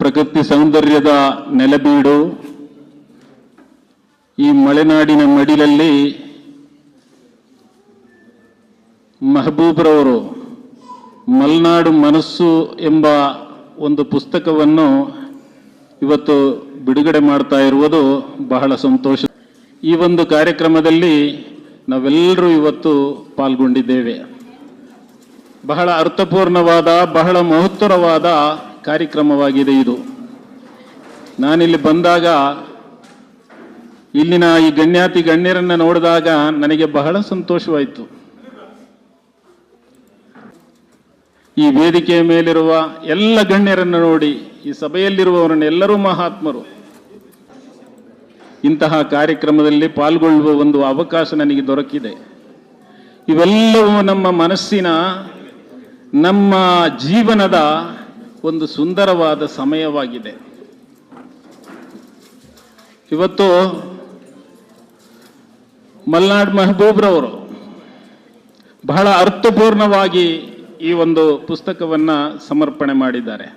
ಪ್ರಕೃತಿ ಸೌಂದರ್ಯದ ನೆಲೆಬೀಡು ಈ ಮಲೆನಾಡಿನ ಮಡಿಲಲ್ಲಿ ಮೆಹಬೂಬ್ರವರು ಮಲೆನಾಡು ಮನಸ್ಸು ಎಂಬ ಒಂದು ಪುಸ್ತಕವನ್ನು ಇವತ್ತು ಬಿಡುಗಡೆ ಮಾಡ್ತಾ ಇರುವುದು ಬಹಳ ಸಂತೋಷ. ಈ ಒಂದು ಕಾರ್ಯಕ್ರಮದಲ್ಲಿ ನಾವೆಲ್ಲರೂ ಇವತ್ತು ಪಾಲ್ಗೊಂಡಿದ್ದೇವೆ. ಬಹಳ ಅರ್ಥಪೂರ್ಣವಾದ ಬಹಳ ಮಹತ್ತರವಾದ ಕಾರ್ಯಕ್ರಮವಾಗಿದೆ ಇದು. ನಾನಿಲ್ಲಿ ಬಂದಾಗ ಇಲ್ಲಿನ ಈ ಗಣ್ಯಾತಿ ಗಣ್ಯರನ್ನು ನೋಡಿದಾಗ ನನಗೆ ಬಹಳ ಸಂತೋಷವಾಯಿತು. ಈ ವೇದಿಕೆಯ ಮೇಲಿರುವ ಎಲ್ಲ ಗಣ್ಯರನ್ನು ನೋಡಿ, ಈ ಸಭೆಯಲ್ಲಿರುವವರನ್ನು ಎಲ್ಲರೂ ಮಹಾತ್ಮರು. ಇಂತಹ ಕಾರ್ಯಕ್ರಮದಲ್ಲಿ ಪಾಲ್ಗೊಳ್ಳುವ ಒಂದು ಅವಕಾಶ ನನಗೆ ದೊರಕಿದೆ. ಇವೆಲ್ಲವೂ ನಮ್ಮ ಮನಸ್ಸಿನ, ನಮ್ಮ ಜೀವನದ ಒಂದು ಸುಂದರವಾದ ಸಮಯವಾಗಿದೆ. ಇವತ್ತು ಮಲ್ನಾಡ್ ಮೆಹಬೂಬ್ರವರು ಬಹಳ ಅರ್ಥಪೂರ್ಣವಾಗಿ ಈ ಒಂದು ಪುಸ್ತಕವನ್ನು ಸಮರ್ಪಣೆ ಮಾಡಿದ್ದಾರೆ.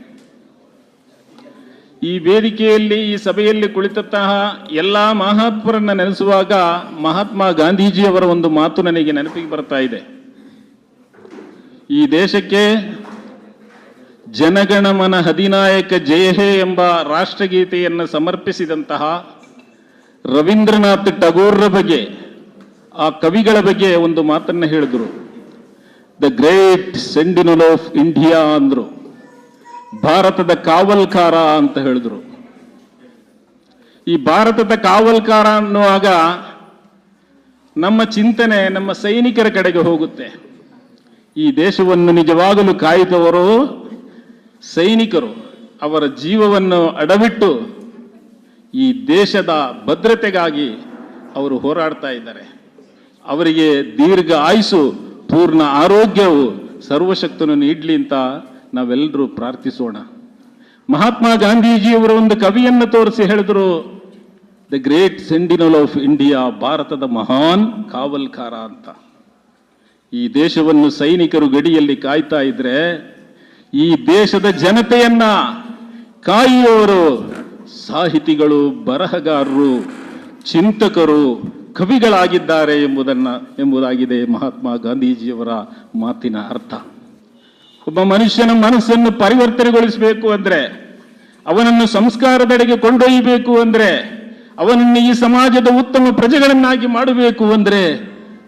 ಈ ವೇದಿಕೆಯಲ್ಲಿ, ಈ ಸಭೆಯಲ್ಲಿ ಕುಳಿತಂತಹ ಎಲ್ಲ ಮಹಾತ್ಮರನ್ನ ನೆನೆಸುವಾಗ ಮಹಾತ್ಮ ಗಾಂಧೀಜಿಯವರ ಒಂದು ಮಾತು ನನಗೆ ನೆನಪಿಗೆ ಬರ್ತಾ ಇದೆ. ಈ ದೇಶಕ್ಕೆ ಜನಗಣಮನ ಅಧಿನಾಯಕ ಜಯ ಹೇ ಎಂಬ ರಾಷ್ಟ್ರಗೀತೆಯನ್ನು ಸಮರ್ಪಿಸಿದಂತಹ ರವೀಂದ್ರನಾಥ್ ಠಾಗೂರ್ರ ಬಗ್ಗೆ, ಆ ಕವಿಗಳ ಬಗ್ಗೆ ಒಂದು ಮಾತನ್ನು ಹೇಳಿದ್ರು. The great Sentinel of India ಅಂದ್ರು. ಭಾರತದ ಕಾವಲ್ಕಾರ ಅಂತ ಹೇಳಿದ್ರು. ಈ ಭಾರತದ ಕಾವಲ್ಕಾರ ಅನ್ನುವಾಗ ನಮ್ಮ ಚಿಂತನೆ ನಮ್ಮ ಸೈನಿಕರ ಕಡೆಗೆ ಹೋಗುತ್ತೆ. ಈ ದೇಶವನ್ನು ನಿಜವಾಗಲೂ ಕಾಯ್ದವರು ಸೈನಿಕರು. ಅವರ ಜೀವವನ್ನು ಅಡವಿಟ್ಟು ಈ ದೇಶದ ಭದ್ರತೆಗಾಗಿ ಅವರು ಹೋರಾಡ್ತಾ ಇದ್ದಾರೆ. ಅವರಿಗೆ ದೀರ್ಘ ಆಯುಸ್ಸು, ಪೂರ್ಣ ಆರೋಗ್ಯವು, ಸರ್ವಶಕ್ತನು ನೀಡಲಿ ಅಂತ ನಾವೆಲ್ಲರೂ ಪ್ರಾರ್ಥಿಸೋಣ. ಮಹಾತ್ಮ ಗಾಂಧೀಜಿಯವರ ಒಂದು ಕವಿಯನ್ನು ತೋರಿಸಿ ಹೇಳಿದ್ರು, the great Sentinel of India, ಭಾರತದ ಮಹಾನ್ ಕಾವಲ್ಕಾರ ಅಂತ. ಈ ದೇಶವನ್ನು ಸೈನಿಕರು ಗಡಿಯಲ್ಲಿ ಕಾಯ್ತಾ ಇದ್ರೆ ಈ ದೇಶದ ಜನತೆಯನ್ನ ಕಾಯುವವರು ಸಾಹಿತಿಗಳು, ಬರಹಗಾರರು, ಚಿಂತಕರು, ಕವಿಗಳಾಗಿದ್ದಾರೆ ಎಂಬುದಾಗಿದೆ ಮಹಾತ್ಮ ಗಾಂಧೀಜಿಯವರ ಮಾತಿನ ಅರ್ಥ. ಒಬ್ಬ ಮನುಷ್ಯನ ಮನಸ್ಸನ್ನು ಪರಿವರ್ತನೆಗೊಳಿಸಬೇಕು ಅಂದ್ರೆ, ಅವನನ್ನು ಸಂಸ್ಕಾರದೆಡೆಗೆ ಕೊಂಡೊಯ್ಯಬೇಕು ಅಂದ್ರೆ, ಅವನನ್ನು ಈ ಸಮಾಜದ ಉತ್ತಮ ಪ್ರಜೆಗಳನ್ನಾಗಿ ಮಾಡಬೇಕು ಅಂದ್ರೆ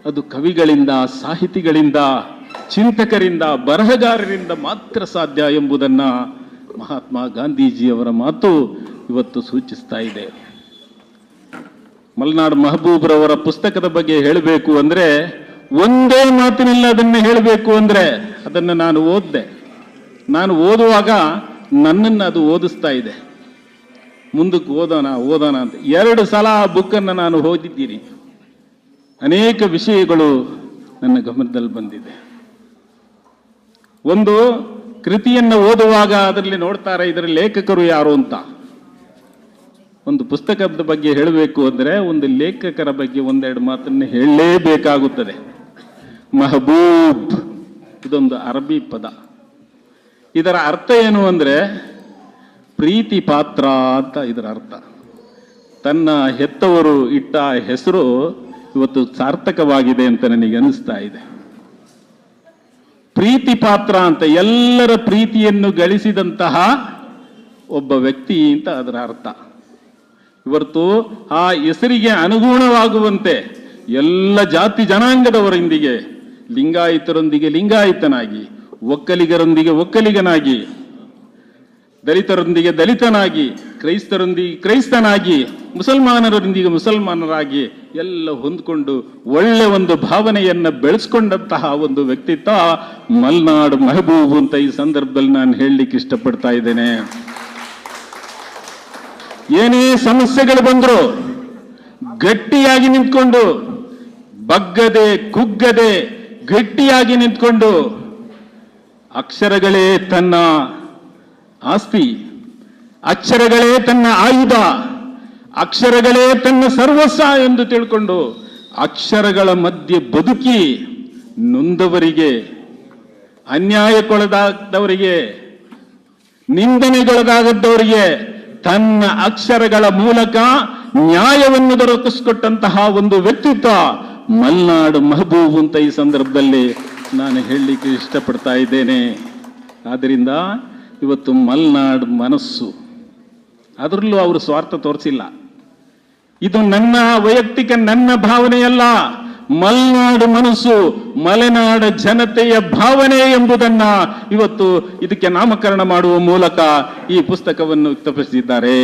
ಅದು ಕವಿಗಳಿಂದ, ಸಾಹಿತಿಗಳಿಂದ, ಚಿಂತಕರಿಂದ, ಬರಹಗಾರರಿಂದ ಮಾತ್ರ ಸಾಧ್ಯ ಎಂಬುದನ್ನ ಮಹಾತ್ಮ ಗಾಂಧೀಜಿಯವರ ಮಾತು ಇವತ್ತು ಸೂಚಿಸ್ತಾ ಇದೆ. ಮಲ್ನಾಡ್ ಮೆಹಬೂಬ್ರವರ ಪುಸ್ತಕದ ಬಗ್ಗೆ ಹೇಳಬೇಕು ಅಂದ್ರೆ, ಒಂದೇ ಮಾತಿನಿಲ್ಲ ಅದನ್ನು ಹೇಳಬೇಕು ಅಂದ್ರೆ, ಅದನ್ನು ನಾನು ಓದಿದೆ. ನಾನು ಓದುವಾಗ ನನ್ನನ್ನು ಅದು ಓದಿಸ್ತಾ ಇದೆ. ಮುಂದಕ್ಕೆ ಓದೋಣ ಅಂತ 2 ಸಲ ಆ ಬುಕ್ಕನ್ನು ನಾನು ಓದಿದ್ದೀನಿ. ಅನೇಕ ವಿಷಯಗಳು ನನ್ನ ಗಮನದಲ್ಲಿ ಬಂದಿದೆ. ಒಂದು ಕೃತಿಯನ್ನು ಓದುವಾಗ ಅದರಲ್ಲಿ ನೋಡ್ತಾರೆ ಇದರ ಲೇಖಕರು ಯಾರು ಅಂತ. ಒಂದು ಪುಸ್ತಕದ ಬಗ್ಗೆ ಹೇಳಬೇಕು ಅಂದ್ರೆ ಒಂದು ಲೇಖಕರ ಬಗ್ಗೆ 1-2 ಮಾತನ್ನು ಹೇಳಲೇಬೇಕಾಗುತ್ತದೆ. ಮೆಹಬೂಬ್ ಇದೊಂದು ಅರಬಿ ಪದ. ಇದರ ಅರ್ಥ ಏನು ಅಂದ್ರೆ ಪ್ರೀತಿ ಪಾತ್ರ ಅಂತ ಇದರ ಅರ್ಥ. ತನ್ನ ಹೆತ್ತವರು ಇಟ್ಟ ಹೆಸರು ಇವತ್ತು ಸಾರ್ಥಕವಾಗಿದೆ ಅಂತ ನನಗೆ ಅನಿಸ್ತಾ ಇದೆ. ಪ್ರೀತಿ ಪಾತ್ರ ಅಂತ, ಎಲ್ಲರ ಪ್ರೀತಿಯನ್ನು ಗಳಿಸಿದಂತಹ ಒಬ್ಬ ವ್ಯಕ್ತಿ ಅಂತ ಅದರ ಅರ್ಥ. ಇವತ್ತು ಆ ಹೆಸರಿಗೆ ಅನುಗುಣವಾಗುವಂತೆ ಎಲ್ಲ ಜಾತಿ ಜನಾಂಗದವರೊಂದಿಗೆ, ಲಿಂಗಾಯತರೊಂದಿಗೆ ಲಿಂಗಾಯತನಾಗಿ, ಒಕ್ಕಲಿಗರೊಂದಿಗೆ ಒಕ್ಕಲಿಗನಾಗಿ, ದಲಿತರೊಂದಿಗೆ ದಲಿತನಾಗಿ, ಕ್ರೈಸ್ತರೊಂದಿಗೆ ಕ್ರೈಸ್ತನಾಗಿ, ಮುಸಲ್ಮಾನರೊಂದಿಗೆ ಮುಸಲ್ಮಾನರಾಗಿ ಎಲ್ಲ ಹೊಂದ್ಕೊಂಡು ಒಳ್ಳೆ ಒಂದು ಭಾವನೆಯನ್ನ ಬೆಳೆಸ್ಕೊಂಡಂತಹ ಒಂದು ವ್ಯಕ್ತಿತ್ವ ಮಲ್ನಾಡ್ ಮೆಹಬೂಬ್ ಅಂತ ಈ ಸಂದರ್ಭದಲ್ಲಿ ನಾನು ಹೇಳಲಿಕ್ಕೆ ಇಷ್ಟಪಡ್ತಾ ಇದ್ದೇನೆ. ಏನೇ ಸಮಸ್ಯೆಗಳು ಬಂದ್ರು ಗಟ್ಟಿಯಾಗಿ ನಿಂತ್ಕೊಂಡು, ಬಗ್ಗದೆ ಕುಗ್ಗದೆ ಗಟ್ಟಿಯಾಗಿ ನಿಂತ್ಕೊಂಡು, ಅಕ್ಷರಗಳೇ ತನ್ನ ಆಸ್ತಿ, ಅಕ್ಷರಗಳೇ ತನ್ನ ಆಯುಧ, ಅಕ್ಷರಗಳೇ ತನ್ನ ಸರ್ವಸ್ವ ಎಂದು ತಿಳ್ಕೊಂಡು ಅಕ್ಷರಗಳ ಮಧ್ಯೆ ಬದುಕಿ ನೊಂದವರಿಗೆ, ಅನ್ಯಾಯಕ್ಕೊಳಗಾದವರಿಗೆ, ನಿಂದನೆಗೊಳಗಾಗದ್ದವರಿಗೆ ತನ್ನ ಅಕ್ಷರಗಳ ಮೂಲಕ ನ್ಯಾಯವನ್ನು ದೊರಕಿಸಿಕೊಟ್ಟಂತಹ ಒಂದು ವ್ಯಕ್ತಿತ್ವ ಮಲ್ನಾಡು ಮಹಬೂಬ್ ಅಂತ ಈ ಸಂದರ್ಭದಲ್ಲಿ ನಾನು ಹೇಳಲಿಕ್ಕೆ ಇಷ್ಟಪಡ್ತಾ ಇದ್ದೇನೆ. ಆದ್ದರಿಂದ ಇವತ್ತು ಮಲ್ನಾಡು ಮನಸ್ಸು, ಅದರಲ್ಲೂ ಅವರು ಸ್ವಾರ್ಥ ತೋರಿಸಿಲ್ಲ. ಇದು ನನ್ನ ವೈಯಕ್ತಿಕ ನನ್ನ ಭಾವನೆಯಲ್ಲ, ಮಲ್ನಾಡು ಮನಸ್ಸು, ಮಲೆನಾಡ ಜನತೆಯ ಭಾವನೆ ಎಂಬುದನ್ನ ಇವತ್ತು ಇದಕ್ಕೆ ನಾಮಕರಣ ಮಾಡುವ ಮೂಲಕ ಈ ಪುಸ್ತಕವನ್ನು ವ್ಯಕ್ತಪಡಿಸಿದ್ದಾರೆ.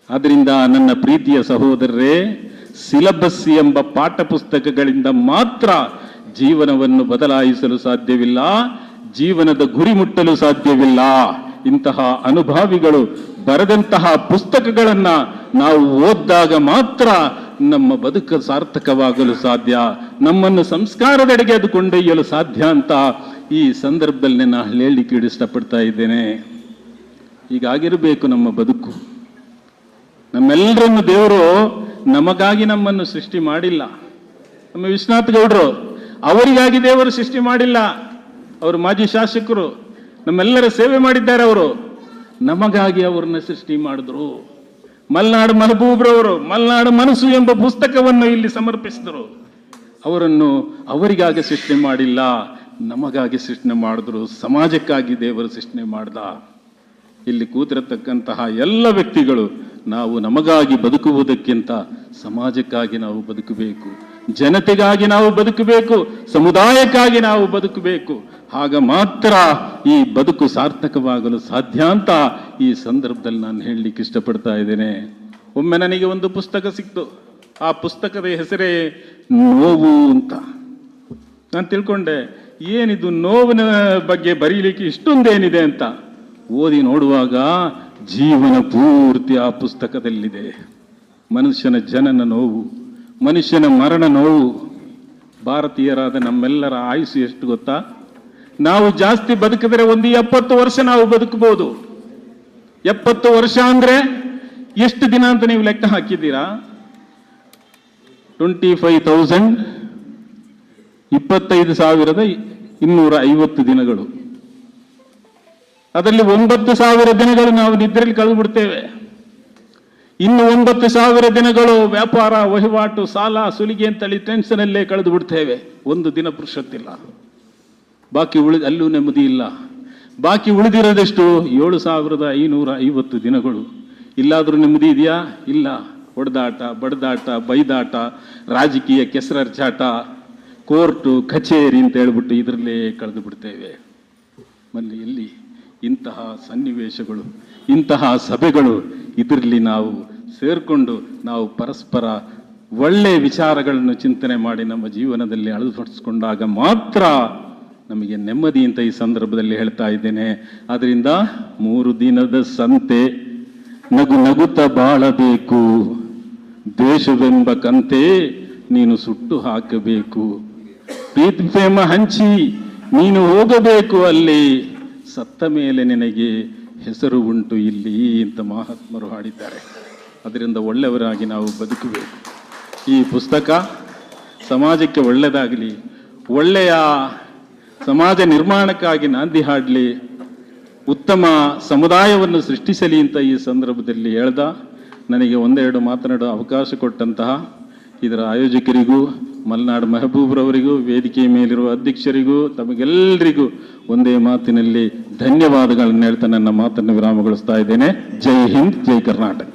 ಆದ್ರಿಂದ ನನ್ನ ಪ್ರೀತಿಯ ಸಹೋದರರೇ, ಸಿಲಬಸ್ ಎಂಬ ಪಾಠ ಪುಸ್ತಕಗಳಿಂದ ಮಾತ್ರ ಜೀವನವನ್ನು ಬದಲಾಯಿಸಲು ಸಾಧ್ಯವಿಲ್ಲ, ಜೀವನದ ಗುರಿ ಮುಟ್ಟಲು ಸಾಧ್ಯವಿಲ್ಲ. ಇಂತಹ ಅನುಭಾವಿಗಳು ಬರೆದಂತಹ ಪುಸ್ತಕಗಳನ್ನ ನಾವು ಓದಿದಾಗ ಮಾತ್ರ ನಮ್ಮ ಬದುಕು ಸಾರ್ಥಕವಾಗಲು ಸಾಧ್ಯ, ನಮ್ಮನ್ನು ಸಂಸ್ಕಾರದೆಡೆಗೆ ಅದು ಕೊಂಡೊಯ್ಯಲು ಸಾಧ್ಯ ಅಂತ ಈ ಸಂದರ್ಭದಲ್ಲಿ ನಾನು ಹೇಳಲಿಕ್ಕೆ ಇಷ್ಟಪಡ್ತಾ ಇದ್ದೇನೆ. ಹೀಗಾಗಿರಬೇಕು ನಮ್ಮ ಬದುಕು. ನಮ್ಮೆಲ್ಲರನ್ನು ದೇವರು ನಮಗಾಗಿ ನಮ್ಮನ್ನು ಸೃಷ್ಟಿ ಮಾಡಿಲ್ಲ. ನಮ್ಮ ವಿಶ್ವನಾಥ್ ಗೌಡರು ಅವರಿಗಾಗಿ ದೇವರು ಸೃಷ್ಟಿ ಮಾಡಿಲ್ಲ. ಅವರು ಮಾಜಿ ಶಾಸಕರು, ನಮ್ಮೆಲ್ಲರ ಸೇವೆ ಮಾಡಿದ್ದಾರೆ. ಅವರು ನಮಗಾಗಿ ಅವರನ್ನ ಸೃಷ್ಟಿ ಮಾಡಿದ್ರು. ಮಲ್ನಾಡು ಮಹಬೂಬ್ರವರು ಮಲ್ನಾಡು ಮನಸ್ಸು ಎಂಬ ಪುಸ್ತಕವನ್ನು ಇಲ್ಲಿ ಸಮರ್ಪಿಸಿದರು. ಅವರನ್ನು ಅವರಿಗಾಗಿ ಸೃಷ್ಟಿ ಮಾಡಿಲ್ಲ, ನಮಗಾಗಿ ಸೃಷ್ಟಿ ಮಾಡಿದ್ರು. ಸಮಾಜಕ್ಕಾಗಿ ದೇವರು ಸೃಷ್ಟಿ ಮಾಡ್ದ. ಇಲ್ಲಿ ಕೂತಿರತಕ್ಕಂತಹ ಎಲ್ಲ ವ್ಯಕ್ತಿಗಳು ನಾವು ನಮಗಾಗಿ ಬದುಕುವುದಕ್ಕಿಂತ ಸಮಾಜಕ್ಕಾಗಿ ನಾವು ಬದುಕಬೇಕು, ಜನತೆಗಾಗಿ ನಾವು ಬದುಕಬೇಕು, ಸಮುದಾಯಕ್ಕಾಗಿ ನಾವು ಬದುಕಬೇಕು. ಆಗ ಮಾತ್ರ ಈ ಬದುಕು ಸಾರ್ಥಕವಾಗಲು ಸಾಧ್ಯ ಅಂತ ಈ ಸಂದರ್ಭದಲ್ಲಿ ನಾನು ಹೇಳಲಿಕ್ಕೆ ಇಷ್ಟಪಡ್ತಾ ಇದ್ದೇನೆ. ಒಮ್ಮೆ ನನಗೆ ಒಂದು ಪುಸ್ತಕ ಸಿಕ್ತು. ಆ ಪುಸ್ತಕದ ಹೆಸರೇ ನೋವು ಅಂತ. ನಾನು ತಿಳ್ಕೊಂಡೆ, ಏನಿದು ನೋವಿನ ಬಗ್ಗೆ ಬರೀಲಿಕ್ಕೆ ಇಷ್ಟೊಂದೇನಿದೆ ಅಂತ. ಓದಿ ನೋಡುವಾಗ ಜೀವನ ಪೂರ್ತಿ ಆ ಪುಸ್ತಕದಲ್ಲಿದೆ. ಮನುಷ್ಯನ ಜನನ ನೋವು, ಮನುಷ್ಯನ ಮರಣ ನೋವು. ಭಾರತೀಯರಾದ ನಮ್ಮೆಲ್ಲರ ಆಯುಸ್ಸು ಎಷ್ಟು ಗೊತ್ತಾ? ನಾವು ಜಾಸ್ತಿ ಬದುಕಿದ್ರೆ ಒಂದು 70 ವರ್ಷ ನಾವು ಬದುಕಬಹುದು. 70 ವರ್ಷ ಅಂದ್ರೆ ಎಷ್ಟು ದಿನ ಅಂತ ನೀವು ಲೆಕ್ಕ ಹಾಕಿದ್ದೀರಾ? 25,000 25,250 ದಿನಗಳು. ಅದರಲ್ಲಿ 9,000 ದಿನಗಳು ನಾವು ನಿದ್ರೆಯಲ್ಲಿ ಕಳೆದು ಬಿಡ್ತೇವೆ. ಇನ್ನು 9,000 ದಿನಗಳು ವ್ಯಾಪಾರ, ವಹಿವಾಟು, ಸಾಲ, ಸುಲಿಗೆ ಅಂತೇಳಿ ಟೆನ್ಷನ್ ಅಲ್ಲೇ ಕಳೆದು ಬಿಡ್ತೇವೆ. ಒಂದು ದಿನ ಪುರುಷತ್ತಿಲ್ಲ. ಬಾಕಿ ಅಲ್ಲೂ ನೆಮ್ಮದಿ ಇಲ್ಲ. ಬಾಕಿ ಉಳಿದಿರೋದೆಷ್ಟು? 7,550 ದಿನಗಳು. ಇಲ್ಲಾದ್ರೂ ನೆಮ್ಮದಿ ಇದೆಯಾ? ಇಲ್ಲ. ಹೊಡೆದಾಟ, ಬಡದಾಟ, ಬೈದಾಟ, ರಾಜಕೀಯ ಕೆಸರರ್ಚಾಟ, ಕೋರ್ಟು, ಕಚೇರಿ ಅಂತ ಹೇಳ್ಬಿಟ್ಟು ಇದರಲ್ಲೇ ಕಳೆದು ಬಿಡ್ತೇವೆ. ಎಲ್ಲಿ ಇಂತಹ ಸನ್ನಿವೇಶಗಳು, ಇಂತಹ ಸಭೆಗಳು, ಇದರಲ್ಲಿ ನಾವು ಸೇರ್ಕೊಂಡು ನಾವು ಪರಸ್ಪರ ಒಳ್ಳೆಯ ವಿಚಾರಗಳನ್ನು ಚಿಂತನೆ ಮಾಡಿ ನಮ್ಮ ಜೀವನದಲ್ಲಿ ಅಳವಡಿಸಿಕೊಂಡಾಗ ಮಾತ್ರ ನಮಗೆ ನೆಮ್ಮದಿ ಅಂತ ಈ ಸಂದರ್ಭದಲ್ಲಿ ಹೇಳ್ತಾ ಇದ್ದೇನೆ. ಅದರಿಂದ 3 ದಿನದ ಸಂತೆ, ನಗು ನಗುತ್ತ ಬಾಳಬೇಕು, ದೇಶವೆಂಬ ಕಂತೆ ನೀನು ಸುಟ್ಟು ಹಾಕಬೇಕು, ಪ್ರೀತಿ ಪ್ರೇಮ ಹಂಚಿ ನೀನು ಹೋಗಬೇಕು ಅಲ್ಲಿ, ಸತ್ತ ಮೇಲೆ ನಿನಗೆ ಹೆಸರು ಉಂಟು ಇಲ್ಲಿ ಅಂತ ಮಹಾತ್ಮರು ಹಾಡಿದ್ದಾರೆ. ಅದರಿಂದ ಒಳ್ಳೆಯವರಾಗಿ ನಾವು ಬದುಕಬೇಕು. ಈ ಪುಸ್ತಕ ಸಮಾಜಕ್ಕೆ ಒಳ್ಳೆಯದಾಗಲಿ, ಒಳ್ಳೆಯ ಸಮಾಜ ನಿರ್ಮಾಣಕ್ಕಾಗಿ ನಾಂದಿ ಹಾಡಲಿ, ಉತ್ತಮ ಸಮುದಾಯವನ್ನು ಸೃಷ್ಟಿಸಲಿ ಅಂತ ಈ ಸಂದರ್ಭದಲ್ಲಿ ಹೇಳ್ದ. ನನಗೆ ಒಂದೆರಡು ಮಾತನಾಡುವ ಅವಕಾಶ ಕೊಟ್ಟಂತಹ ಇದರ ಆಯೋಜಕರಿಗೂ, ಮಲ್ನಾಡು ಮಹಬೂಬ್ರವರಿಗೂ, ವೇದಿಕೆಯ ಮೇಲಿರುವ ಅಧ್ಯಕ್ಷರಿಗೂ, ತಮಗೆಲ್ಲರಿಗೂ ಒಂದೇ ಮಾತಿನಲ್ಲಿ ಧನ್ಯವಾದಗಳನ್ನು ಹೇಳ್ತಾ ನನ್ನ ಮಾತನ್ನು ವಿರಾಮಗೊಳಿಸ್ತಾ ಇದ್ದೇನೆ. ಜೈ ಹಿಂದ್, ಜೈ ಕರ್ನಾಟಕ.